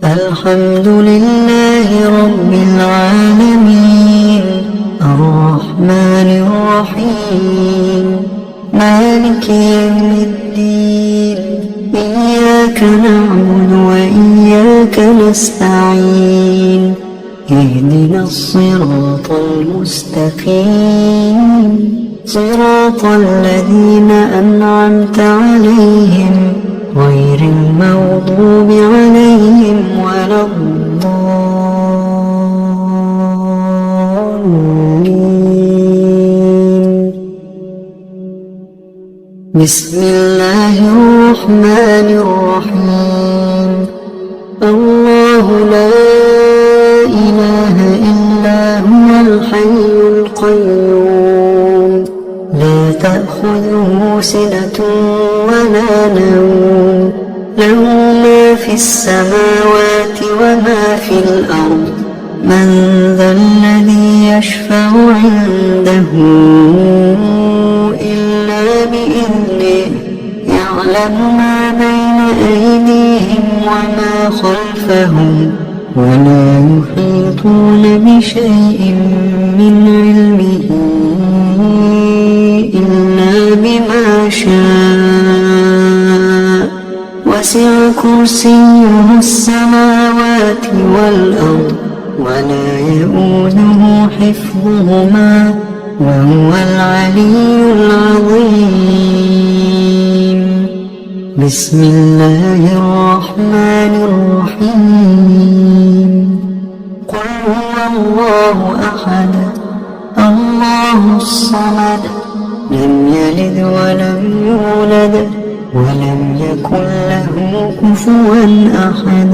الحمد لله رب العالمين الرحمن الرحيم مالك يوم الدين إياك نعبد وإياك نستعين اهدنا الصراط المستقيم صراط الذين أنعمت عليهم غير المغضوب عليهم ولا الضالين. بسم الله الرحمن الرحيم. الله لا إله إلا هو الحي القيوم لا تأخذه سنة ولا نوم له ما في السماوات وما في الأرض من ذا الذي يشفع عنده إلا بإذنه يعلم ما بين أيديهم وما خلفهم ولا يحيطون بشيء من علمه إلا بما شاء وسع كرسيه السماوات والأرض ولا يؤوده حفظهما وهو العلي العظيم. بسم الله الرحمن الرحيم. قل هو الله أحد الله الصمد لم يلد ولم يولد ولم يكن له كفوا أحد.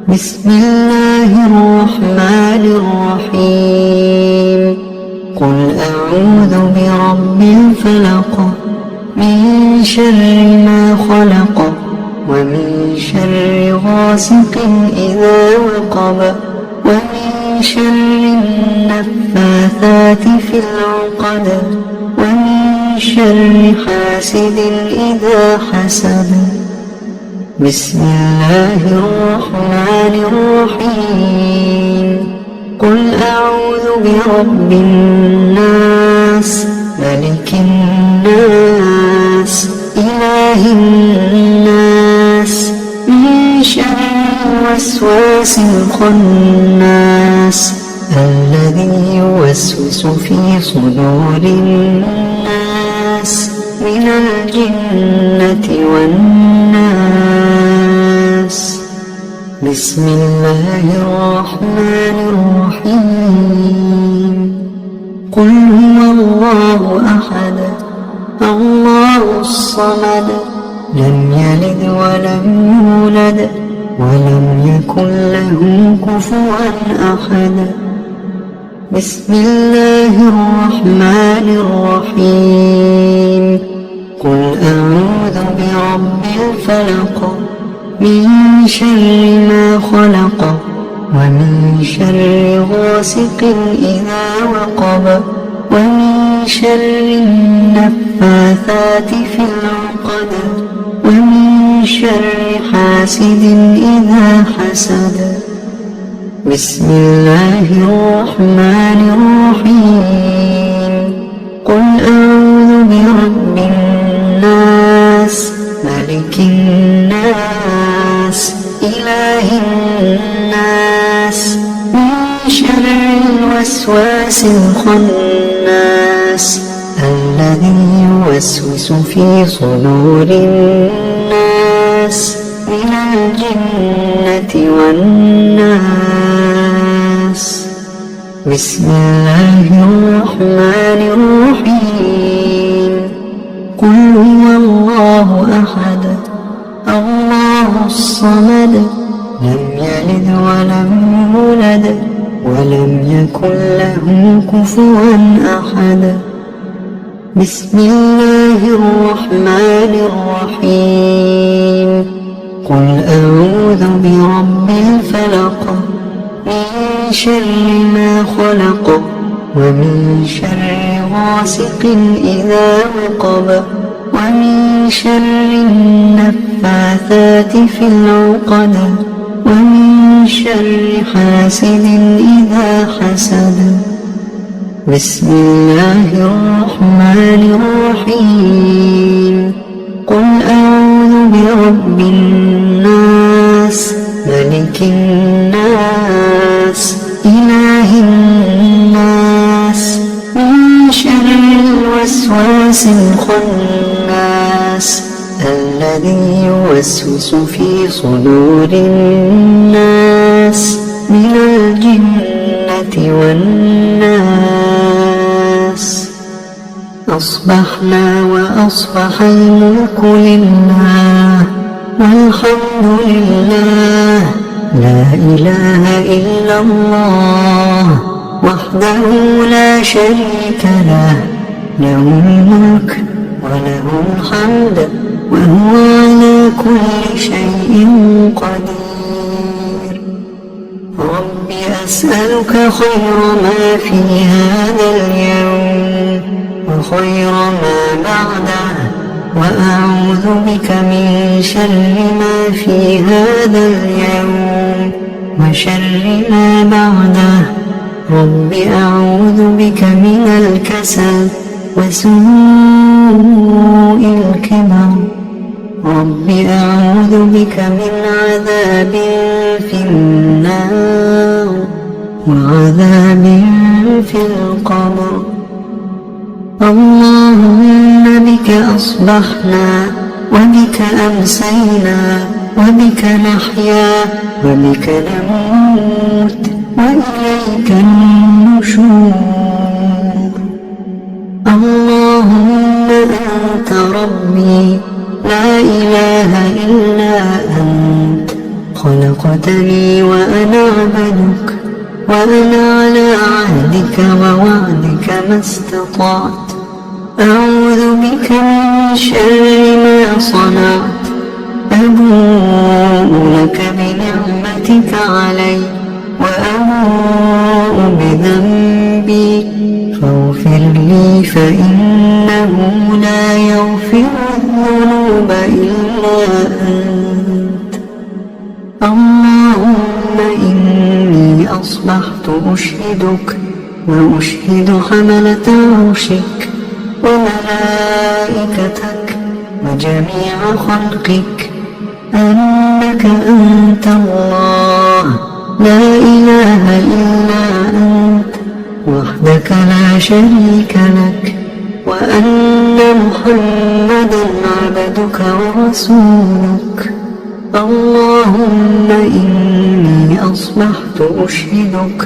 بسم الله الرحمن الرحيم. قل أعوذ برب الفلق من شر ما خلق ومن شر غاسق إذا وقب ومن شر النفاثات في العقد ومن شر حاسد إذا حسد. بسم الله الرحمن الرحيم. قل أعوذ برب الناس ملك الناس إله الناس من شر الوسواس الخناس الذي يوسوس في صدور الناس من الجنة والناس. بسم الله الرحمن الرحيم. قل هو الله أحد الله الصمد لم يلد ولم يولد ولم يكن له كفوا أحد. بسم الله الرحمن الرحيم. قل أعوذ برب الفلق من شر ما خلق ومن شر غاسق إذا وقب ومن شر النفاثات في العقد ومن شر حاسد إذا حسد. بسم الله الرحمن الرحيم. قل أعوذ برب الناس ملك الناس إله الناس من شر الوسواس الخناس الذي يوسوس في صدور الناس من الجنة والناس. بسم الله الرحمن الرحيم. قل هو الله أحد الله الصمد لم يلد ولم يولد ولم يكن له كفوا أحد. بسم الله الرحمن الرحيم. قل أعوذ برب الفلق من شر ما خلق ومن شر غاسق إذا وقب ومن شر النفاثات في العقد ومن شر حاسد إذا حسد. بسم الله الرحمن الرحيم. قل أعوذ برب الناس ملك الناس إله الناس من شر الوسواس الخناس الذي يوسوس في صدور الناس من الجنة والناس. أصبحنا وأصبح الملك لله والحمد لله لا إله إلا الله وحده لا شريك له له الملك وله الحمد وهو على كل شيء قدير. رب أسألك خير ما في هذا اليوم وخير ما بعده وأعوذ بك من شر ما في هذا اليوم وشر ما بعده. رب أعوذ بك من الكسل وسوء الكبر. رب أعوذ بك من عذاب في النار وعذاب في القبر. اللهم بك أصبحنا وبك أمسينا وبك نحيا وبك نموت وإليك النشور. اللهم أنت ربي لا إله إلا أنت خلقتني وأنا عبدك وأنا على عهدك ووعدك ما استطعت. أعوذ بك من شر ما صنعت. أبوء لك بنعمتك علي وأبوء بذنبي فاغفر لي فإنه لا يغفر الذنوب إلا أنت. اللهم إني أصبحت أشهدك وأشهد حملة عرشك وملائكتك وجميع خلقك أنك أنت الله لا إله إلا أنت وحدك لا شريك لك وأن محمدا عبدك ورسولك. اللهم إني أصبحت أشهدك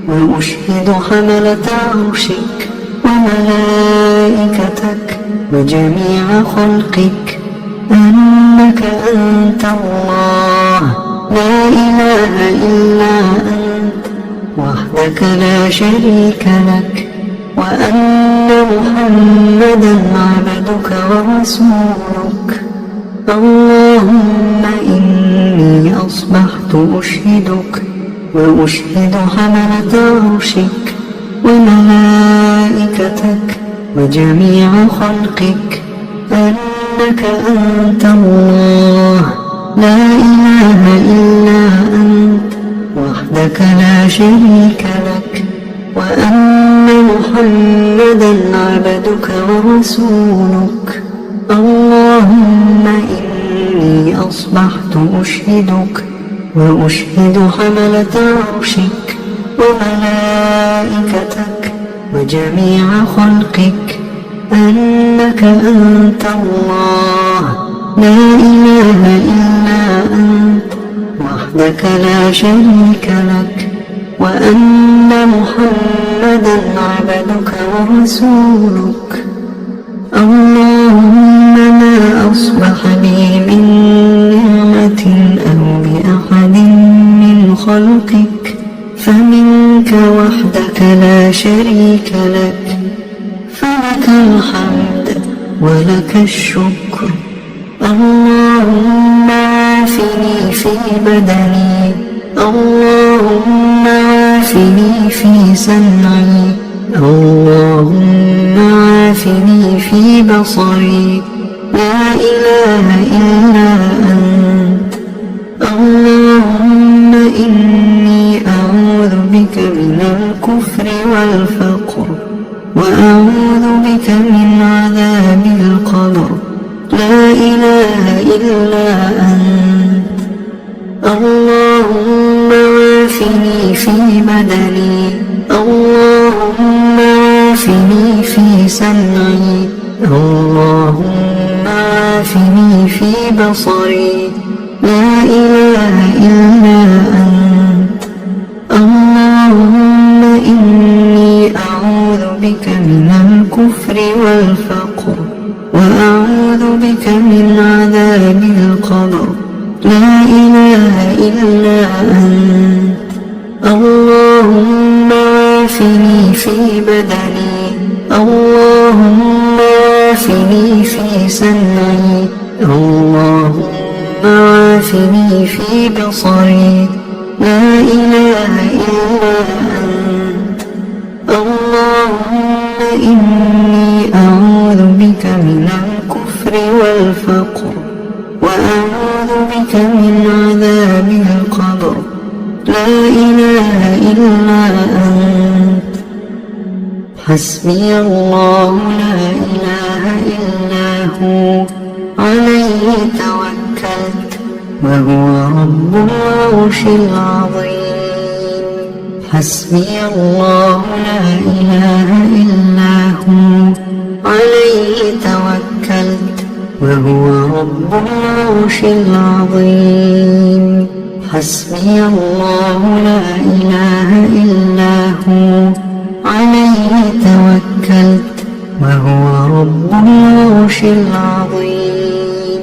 وأشهد حملة عرشك وملائكتك وجميع خلقك أنك أنت الله لا إله إلا أنت وحدك لا شريك لك وأن محمدا عبدك ورسولك. اللهم إني أصبحت أشهدك وأشهد حملة عرشك وملائكتك وجميع خلقك أنك أنت الله لا إله إلا أنت وحدك لا شريك لك وأن محمدا عبدك ورسولك. اللهم إني أصبحت أشهدك وأشهد حملة عرشك وملائكتك وجميع خلقك أنك أنت الله لا إله إلا أنت وحدك لا شريك لك وأن محمدا عبدك ورسولك. اللهم ما أصبح بي من نعمة أو بأحد من خلقك فمنك وحدك لا شريك لك فلك الحمد ولك الشكر. اللهم عافني في بدني اللهم عافني في سمعي اللهم عافني في بصري لا إله إلا أنت. اللهم والفقر، وأعوذ بك من عذاب القبر. لا إله إلا أنت. اللهم عافني في بدني، اللهم عافني في سمعي، اللهم عافني في بصري. لا إله إلا أنت. اللهم إني أعوذ بك من الكفر والفقر، وأعوذ بك من عذاب القبر. لا إله إلا أنت. اللهم عافني في بدني، اللهم عافني في سمعي، اللهم عافني في بصري. لا إله إلا أنت. اللهم إني أعوذ بك من الكفر والفقر، وأعوذ بك من عذاب القبر. لا إله إلا أنت. حسبي الله لا إله إلا هو، عليه توكلت وهو رب العرش العظيم. حسبي الله لا إله إلا هو، عليه توكلت وهو رب العرش العظيم. حسبي الله لا إله إلا هو، عليه توكلت وهو رب العرش العظيم.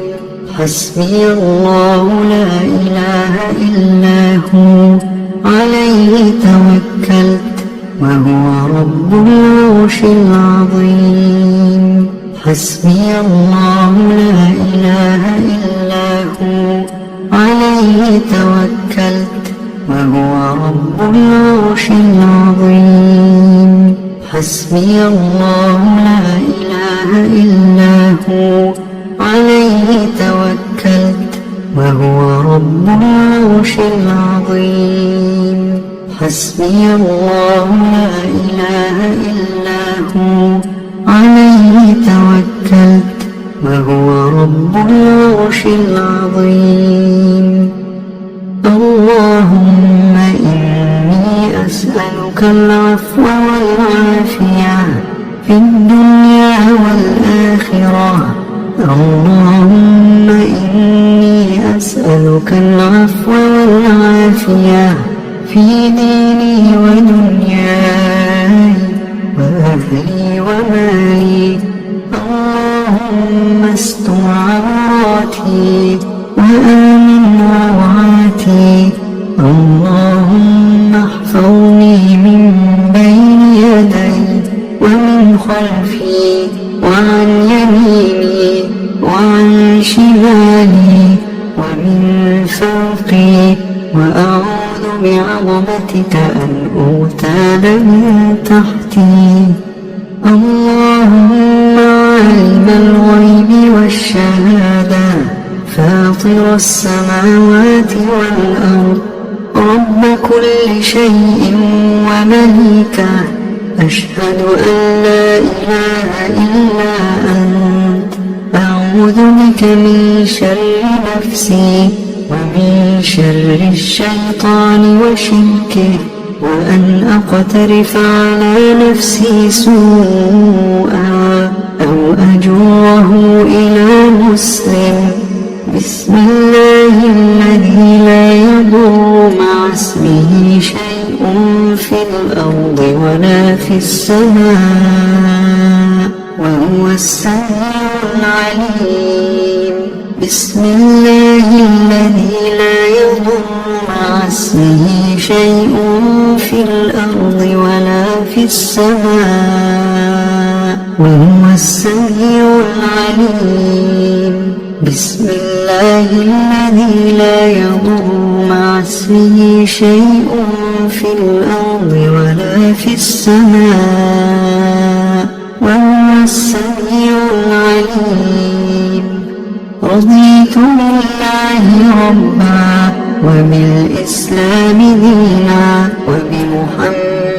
حسبي الله لا إله إلا هو، عليه توكلت وهو رب العرش العظيم. حسبي الله لا إله إلا هو، عليه توكلت وهو رب العرش العظيم. حسبي الله لا إله إلا هو، عليه توكلت وهو رب العرش العظيم. حسبي الله لا إله إلا هو، عليه توكلت وهو رب العرش العظيم. اللهم إني أسألك العفو والعافية في الدنيا والآخرة. اللهم إني أسألك العفو والعافية في ديني ودنياي وأهلي ومالي. اللهم استر عوراتي وآمن روعاتي. اللهم احفظني من بين يدي ومن خلفي وعن يميني وعن شمالي ومن فوقي، وأعوذ بعظمتك أن أغتال من تحتي. اللهم عالم الغيب والشهادة، فاطر السماوات والأرض، رب كل شيء ومليكه، أشهد أن لا إله إلا أنت. أعوذ بك من شر نفسي ومن شر الشيطان وشركه، وأن أقترف على نفسي سوءا أو أجره إلى مسلم. بسم الله الذي لا يضر مع اسمه شيء في الأرض ولا في السماء، وهو السميع العليم. بسم الله الذي لا يضر مع اسمه شيء في الأرض ولا في السماء، وهو السميع العليم. بسم الله الذي لا يضر مع اسمه شيء في الأرض ولا في السماء، وهو السميع العليم. رضيت بالله ربا وبالإسلام دينا وبمحمد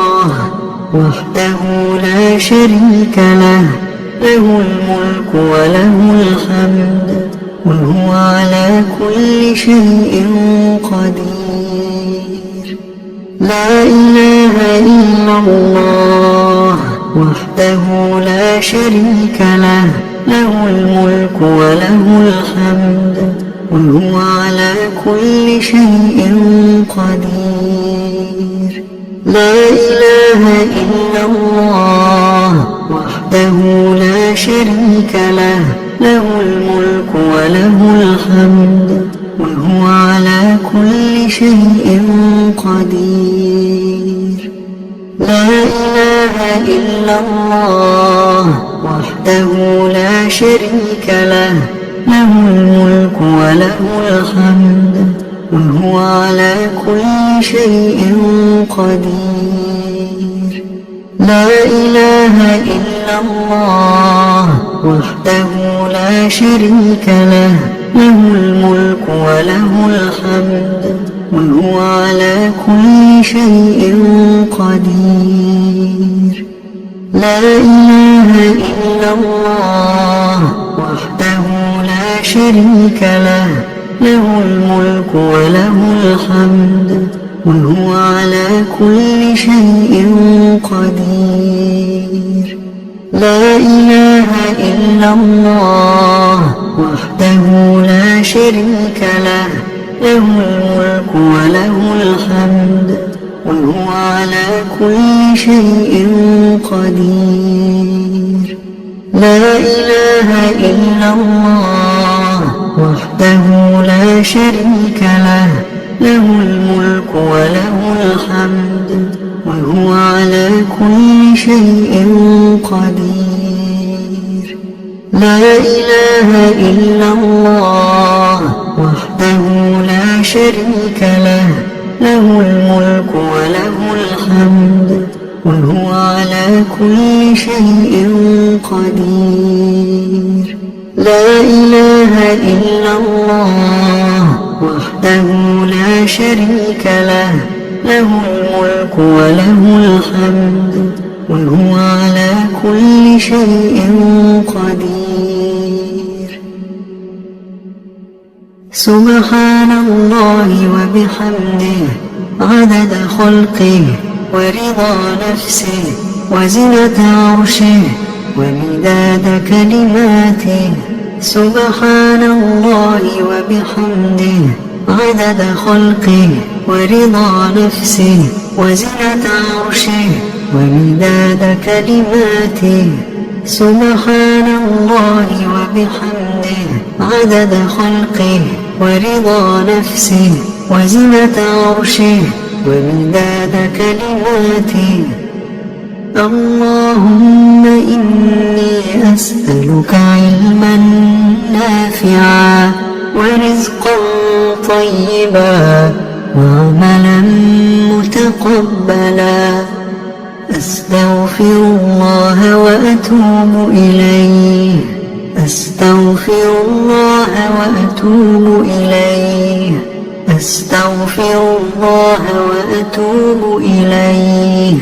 وحده لا شريك له، له الملك وله الحمد وهو على كل شيء قدير. لا إله إلا الله وحده لا شريك له، له الملك وله الحمد وهو على كل شيء قدير. لا إله إلا الله وحده لا شريك له، له الملك وله الحمد وهو على كل شيء قدير. لا إله إلا الله وحده لا شريك له، له الملك وله الحمد وهو على كل شيء قدير. لا إله إلا الله وحده لا شريك له، له الملك وله الحمد وهو على كل شيء قدير. لا إله إلا الله وحده لا شريك له، له الملك وله الحمد وهو على كل شيء قدير. لا إله إلا الله وحده لا شريك له، له الملك وله الحمد وهو على كل شيء قدير. لا إله إلا الله وحده لا شريك له، له الملك وله الحمد وهو على كل شيء قدير. لا إله إلا الله وحده لا شريك له، له الملك وله الحمد وهو على كل شيء قدير. لا إله إلا الله وحده لا شريك له، له الملك وله الحمد وهو على كل شيء قدير. سبحان الله وبحمده عدد خلقه ورضا نفسه وزنة عرشه ومداد كلماته. سبحان الله وبحمده عدد خلقه ورضا نفسه وزنة عرشه ومداد كلماته. سبحان الله وبحمده عدد خلقه ورضا نفسه وزنة عرشه ومداد كلماته. اللهم إني أسألك علما نافعا ورزقا طيبا وعملا متقبلا. أستغفر الله وأتوب إليه، أستغفر الله وأتوب إليه، أستغفر الله وأتوب إليه،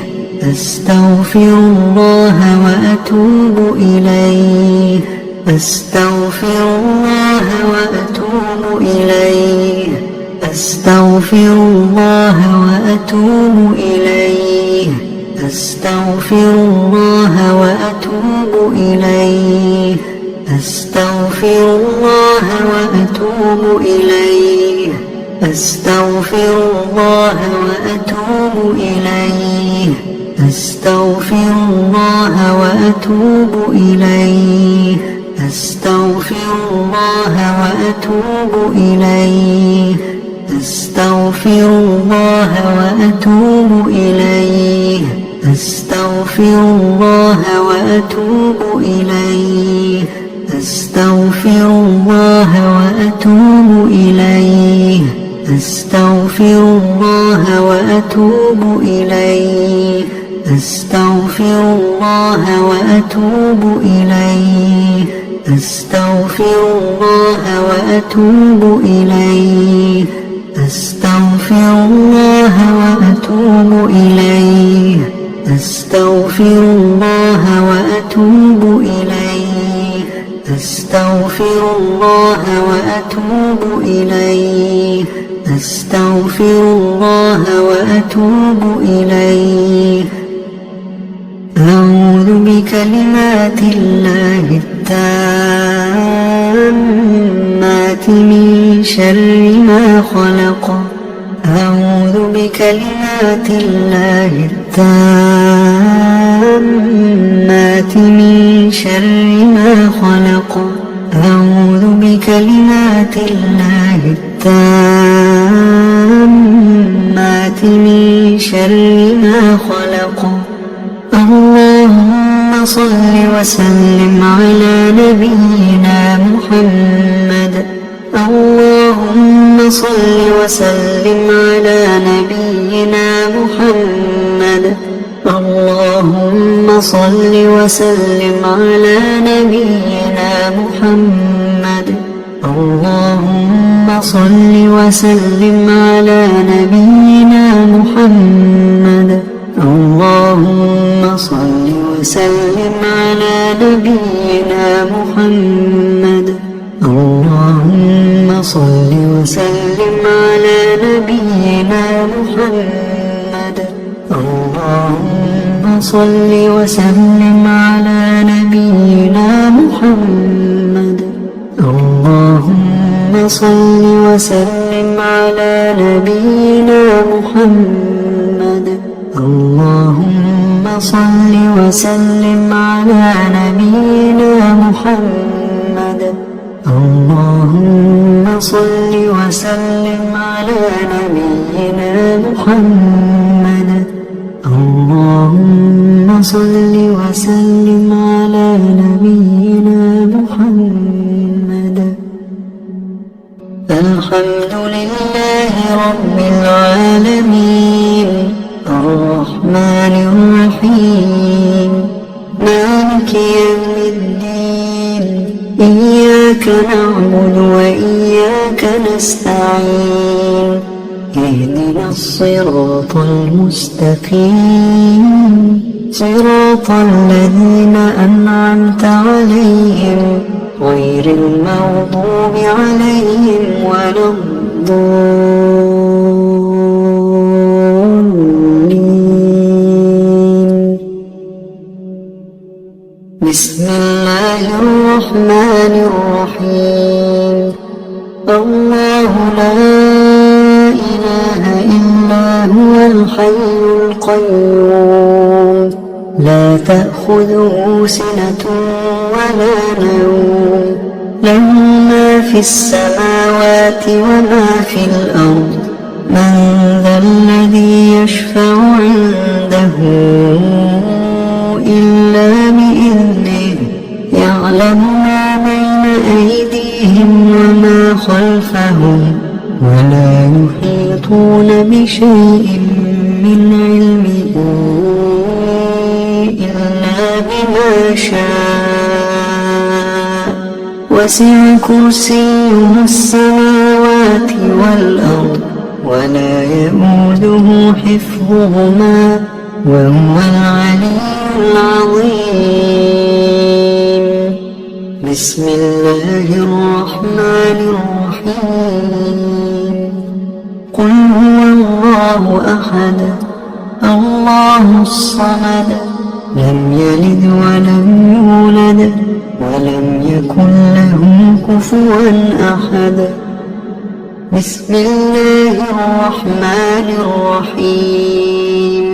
أستغفر الله وأتوب إليه، أستغفر الله وأتوب إليه، أستغفر الله وأتوب إليه، أستغفر الله وأتوب إليه، أستغفر الله وأتوب إليه، أستغفر الله وأتوب إليه، أستغفر الله وأتوب إليه، أستغفر الله وأتوب إليه، أستغفر الله وأتوب إليه، أستغفر الله وأتوب إليه، أستغفر الله وأتوب إليه، أستغفر الله وأتوب إليه، أستغفر الله وأتوب إليه، أستغفر الله وأتوب إليه، أستغفر الله وأتوب إليه، أستغفر أستغفر الله وأتوب إليه أستغفر الله وأتوب إليه أستغفر الله وأتوب إليه أعوذ بكلمات الله التامات من شر ما خلق أعوذ بكلمات الله التامات من شر ما خلق أعوذ بكلمات الله التامات من شر ما خلق اللهم صل وسلم على نبينا محمد اللهم صل وسلم على نبينا محمد اللهم صل وسلم على نبينا محمد اللهم صل وسلم على نبينا محمد اللهم صل وسلم على نبينا محمد اللهم صل وسلم على نبينا محمد اللهم صل وسلم على نبينا محمد اللهم صل وسلم على نبينا محمد اللهم صل وسلم على نبينا محمد اللهم صل وسلم على نبينا محمد اللهم صل وسلم على نبينا محمد الحمد لله رب العالمين الرحمن الرحيم مالك يوم الدين إياك نعبد وإياك نستعين اهدنا الصراط المستقيم صراط الذين أنعمت عليهم غير المغضوب عليهم ولا الضالين بسم الله الرحمن الرحيم الله لا إله إلا هو الحي القيوم لا تأخذه سنة ولا نوم له ما في السماوات وما في الأرض من ذا الذي يشفع عنده إلا بإذنه يعلم ما بين أيديهم وما خلفهم ولا يحيطون بشيء من علمه إلا بما شاء وسع كرسيه السماوات والأرض ولا يئوده حفظهما وهو العلي العظيم بسم الله الرحمن الرحيم قل هو الله أحد الله الصمد لم يلد ولم يولد ولم يكن له كفوا أحد بسم الله الرحمن الرحيم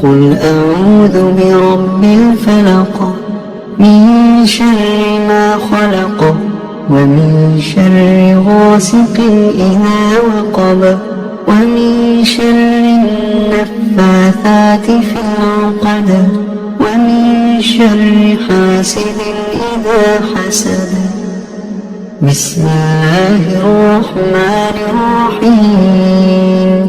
قل أعوذ برب الفلق من شر ما خلق ومن شر غاسق إذا وقب ومن شر النفاثات في العقد ومن شر حاسد إذا حسد بسم الله الرحمن الرحيم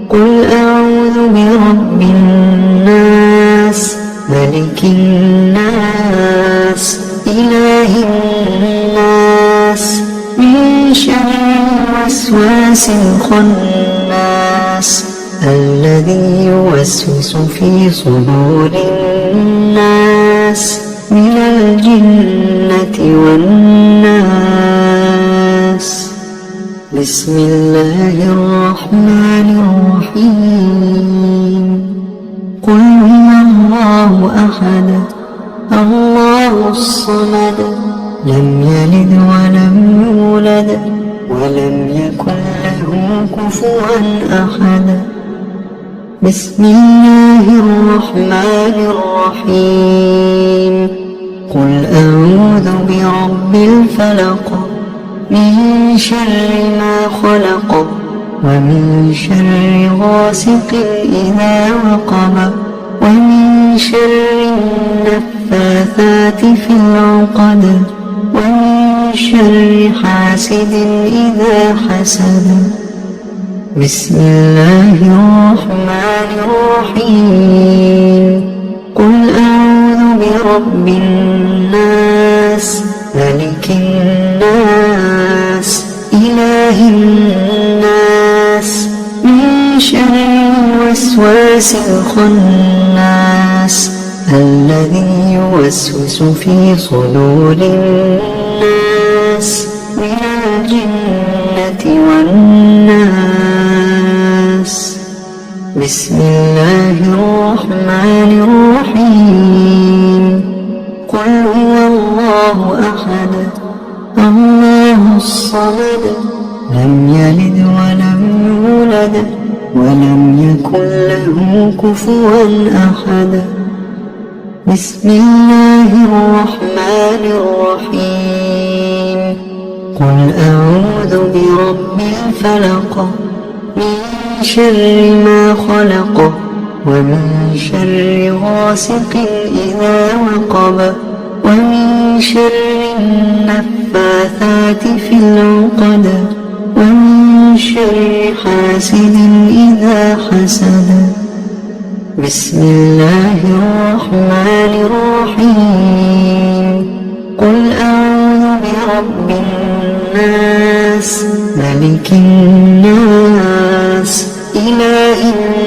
قل أعوذ برب الناس ملك الناس إله الناس من شر الوسواس الخناس الذي يوسوس في صدور الناس من الجنة والناس. بسم الله الرحمن الرحيم. قل هو الله أحد الله الصمد لم يلد ولم يولد ولم يكن له كفوا أحد. بسم الله الرحمن الرحيم. قل أعوذ برب الفلق من شر ما خلق ومن شر غاسق إذا وقب ومن شر النفاثات في العقد ومن شر حاسد إذا حسد. بسم الله الرحمن الرحيم. قل أعوذ برب الناس ملك الناس إله الناس من شر الوسواس الخناس الذي يوسوس في صدور الناس من الجنة والناس. بسم الله الرحمن الرحيم. قل هو الله أحد الله الصمد لم يلد ولم يولد ولم يكن له كفوا أحد. بسم الله الرحمن الرحيم. قل أعوذ برب الفلق من شر ما خلق ومن شر غاسق إذا وقب ومن شر النفاثات في العقد ومن شر حاسد إذا حسد. بسم الله الرحمن الرحيم. قل أعوذ برب الناس ملك الناس إله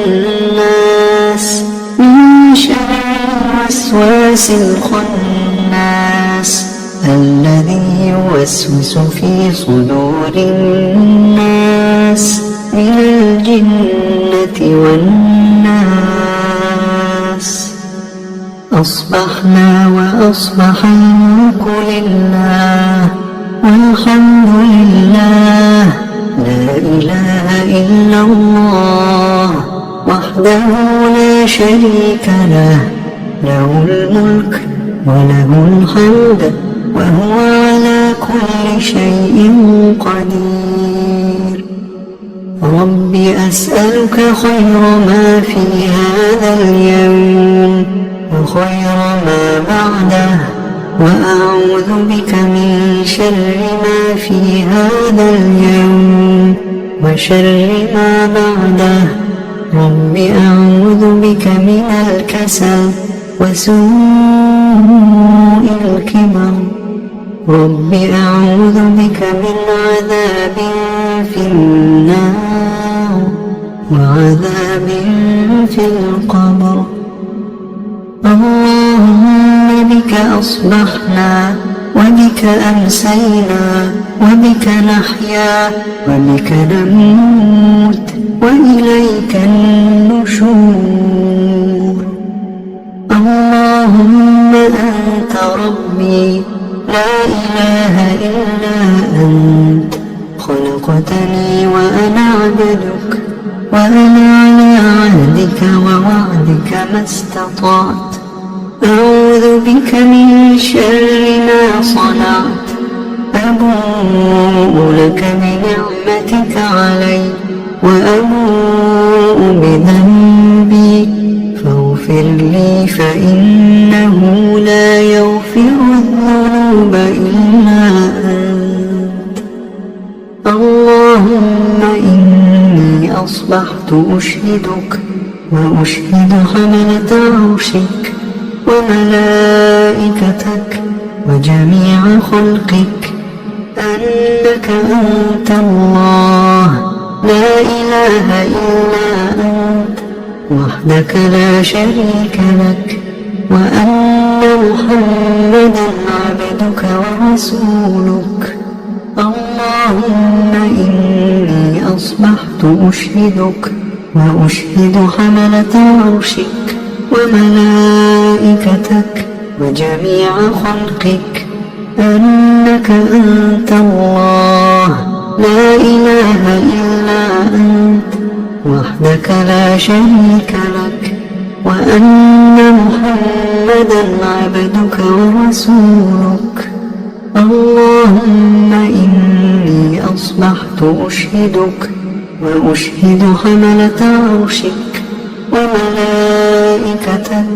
الناس من شر الوسواس الخناس الذي يوسوس في صدور الناس من الجنة والناس. أصبحنا وأصبح الملك لله والحمد لله لا إله إلا الله وحده لا شريك له له الملك وله الحمد وهو على كل شيء قدير. رب أسألك خير ما في هذا اليوم وخير ما بعده وأعوذ بك من شر ما في هذا اليوم وشر ما بعده. رب أعوذ بك من الكسل وسوء الكبر. رب أعوذ بك من عذاب في النار وعذاب في القبر. اللهم بك أصبحنا وبك أمسينا وبك نحيا وبك نموت وإليك النشور. اللهم أنت ربي لا إله إلا أنت خلقتني وأنا عبدك وأنا على عهدك ووعدك ما استطعت. أعوذ بك من شر ما صنعت. أبوء لك بنعمتك علي وأبوء بذنبي فاغفر لي فإنه لا يغفر الذنوب إلا أنت. اللهم إني أصبحت أشهدك وأشهد حملة عرشك وملائكتك وجميع خلقك أنك أنت الله لا إله إلا أنت وحدك لا شريك لك، وأن محمدا عبدك ورسولك. اللهم إني أصبحت أشهدك وأشهد حملة عرشك وملائكتك وجميع خلقك أنك أنت الله لا إله إلا أنت وحدك لا شريك لك، وأن محمدا عبدك ورسولك. اللهم إني أصبحت أشهدك وأشهد حملة عرشك وملائكتك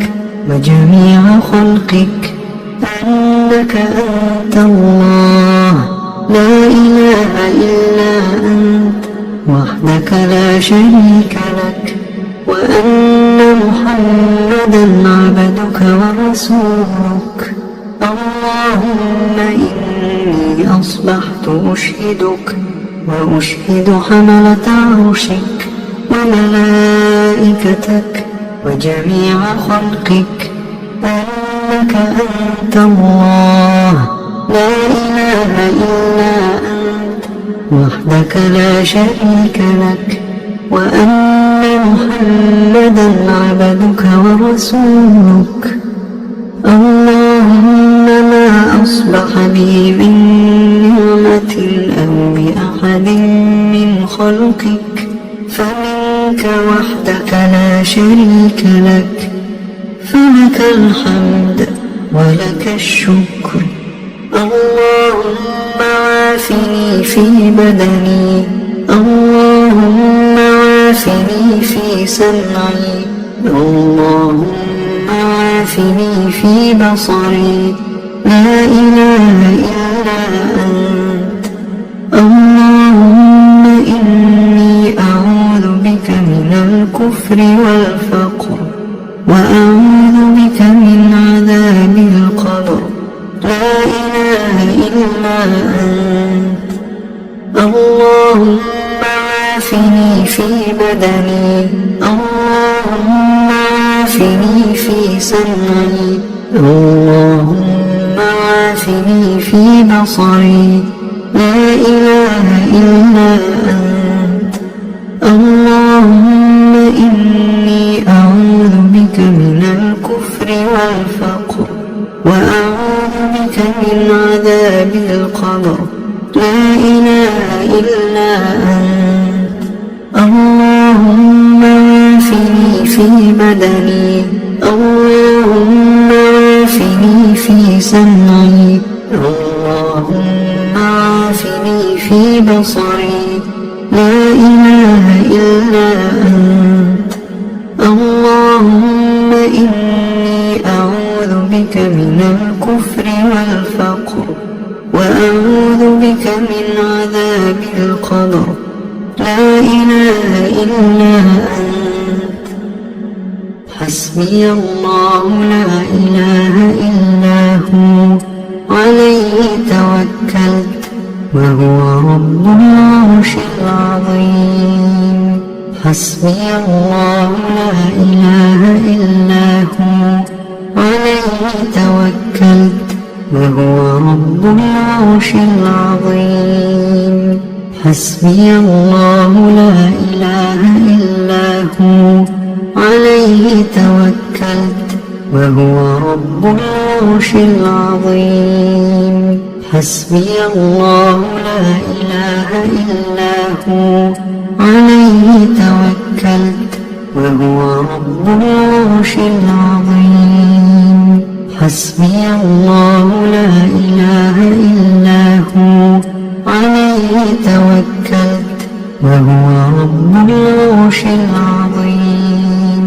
وجميع خلقك أنك أنت الله لا إله إلا أنت وحدك لا شريك لك، وأن محمدا عبدك ورسولك. اللهم إني أصبحت أشهدك وأشهد حملة عرشك وملائكتك وجميع خلقك أنك أنت الله لا إله إلا أنت وحدك لا شريك لك، وأن محمدا عبدك ورسولك. اللهم ما أصبح بي من نعمة أو بأحد من خلقك فمنك وحدك لا شريك لك، فلك الحمد ولك الشكر. اللهم عافني في بدني، اللهم عافني في سمعي، اللهم عافني في بصري، لا إله إلا أنت. اللهم إني أعوذ بك من الكفر والفقر، وأعوذ بك من عذاب القبر، لا إله إلا أنت. اللهم عافني في بدني، اللهم عافني في سمعي، اللهم عافني في بصري، لا إله إلا أنت. اللهم إني أعوذ بك من الكفر والفقر، وأعوذ بك من عذاب القبر، لا إله إلا أنت. اللهم عافني في بدني، اللهم عافني في سمعي، اللهم عافني في بصري، لا إله إلا أنت. اللهم إني أعوذ بك من الكفر والفقر، وأعوذ بك من عذاب القبر، لا إله إلا أنت. حسبي الله لا إله إلا هو عليه توكلت وهو رب العرش العظيم. حسبي الله لا إله إلا هو عليه توكلت وهو رب العرش العظيم. حسبي الله لا إله إلا هو عليه توكلت وهو رب العرش العظيم. حسبي الله لا إله إلا هو عليه توكلت وهو رب العرش العظيم. حسبي الله لا إله إلا هو عليه توكلت وهو رب العرش العظيم.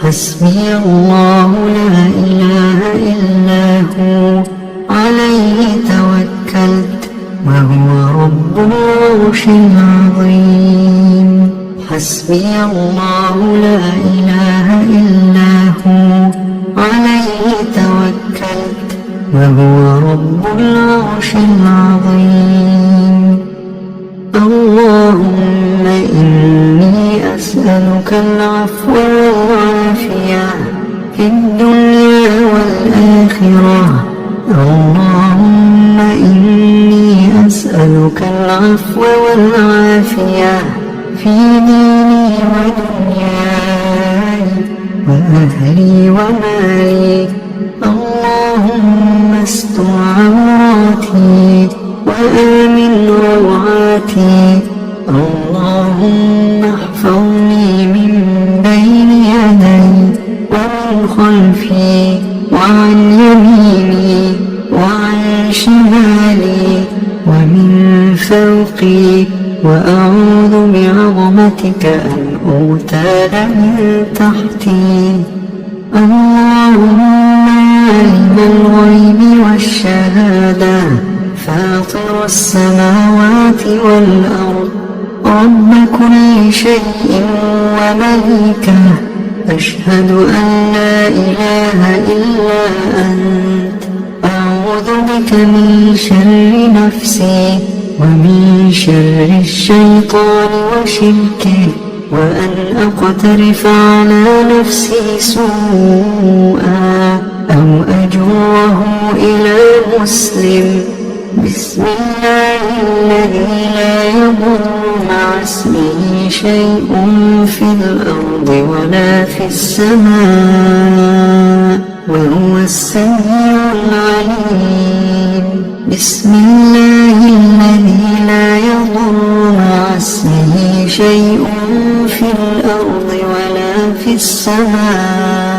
حسبي الله لا إله إلا هو عليه توكلت وهو رب العرش العظيم. حسبي الله لا إله إلا هو عليه توكلت وهو رب العرش العظيم. اللهم إني أسألك العفو والعافية في الدنيا والآخرة. اللهم إني أسألك العفو والعافية في ديني ودنياي وأهلي ومالي. اللهم استر عوراتي وآمن روعاتي. اللهم احفظني من بين يدي ومن خلفي وعن يميني وعن شمالي ومن فوقي، وأعوذ بعظمتك أن أغتال من تحتي. اللهم عالم الغيب والشهادة فاطر السماوات والأرض رب كل شيء ومليكه، أشهد أن لا إله إلا أنت. أعوذ بك من شر نفسي ومن شر الشيطان وشركه، وأن أقترف على نفسي سوءا أو أجره إلى مسلم. بسم الله الذي لا يضر مع اسمه شيء في الأرض ولا في السماء وهو السميع العليم. بسم الله الذي لا يضر مع اسمه شيء في الأرض ولا في السماء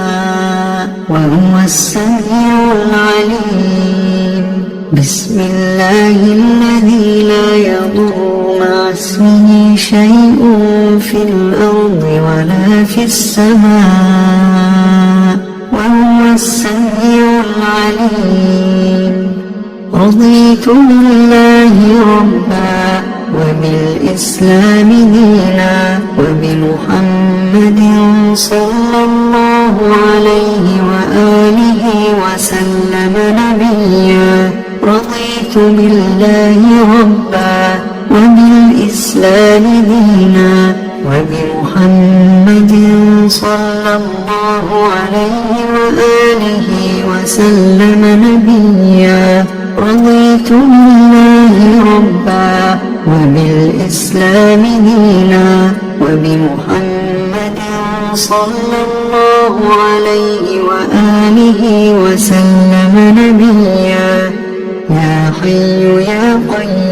وهو السميع العليم. بسم الله الذي لا يضر مع اسمه شيء في الأرض ولا في السماء وهو السميع العليم. رضيت بالله ربا وبالإسلام دينا وبمحمد صلى الله عليه وآله وسلم نبيا. رضيت بالله ربا وبالإسلام دينا وبمحمد صلى الله عليه وآله وسلم نبيا. رضيت بالله ربا وبالإسلام دينا وبمحمد صلى الله عليه وآله وسلم نبيا. يا حي يا قيوم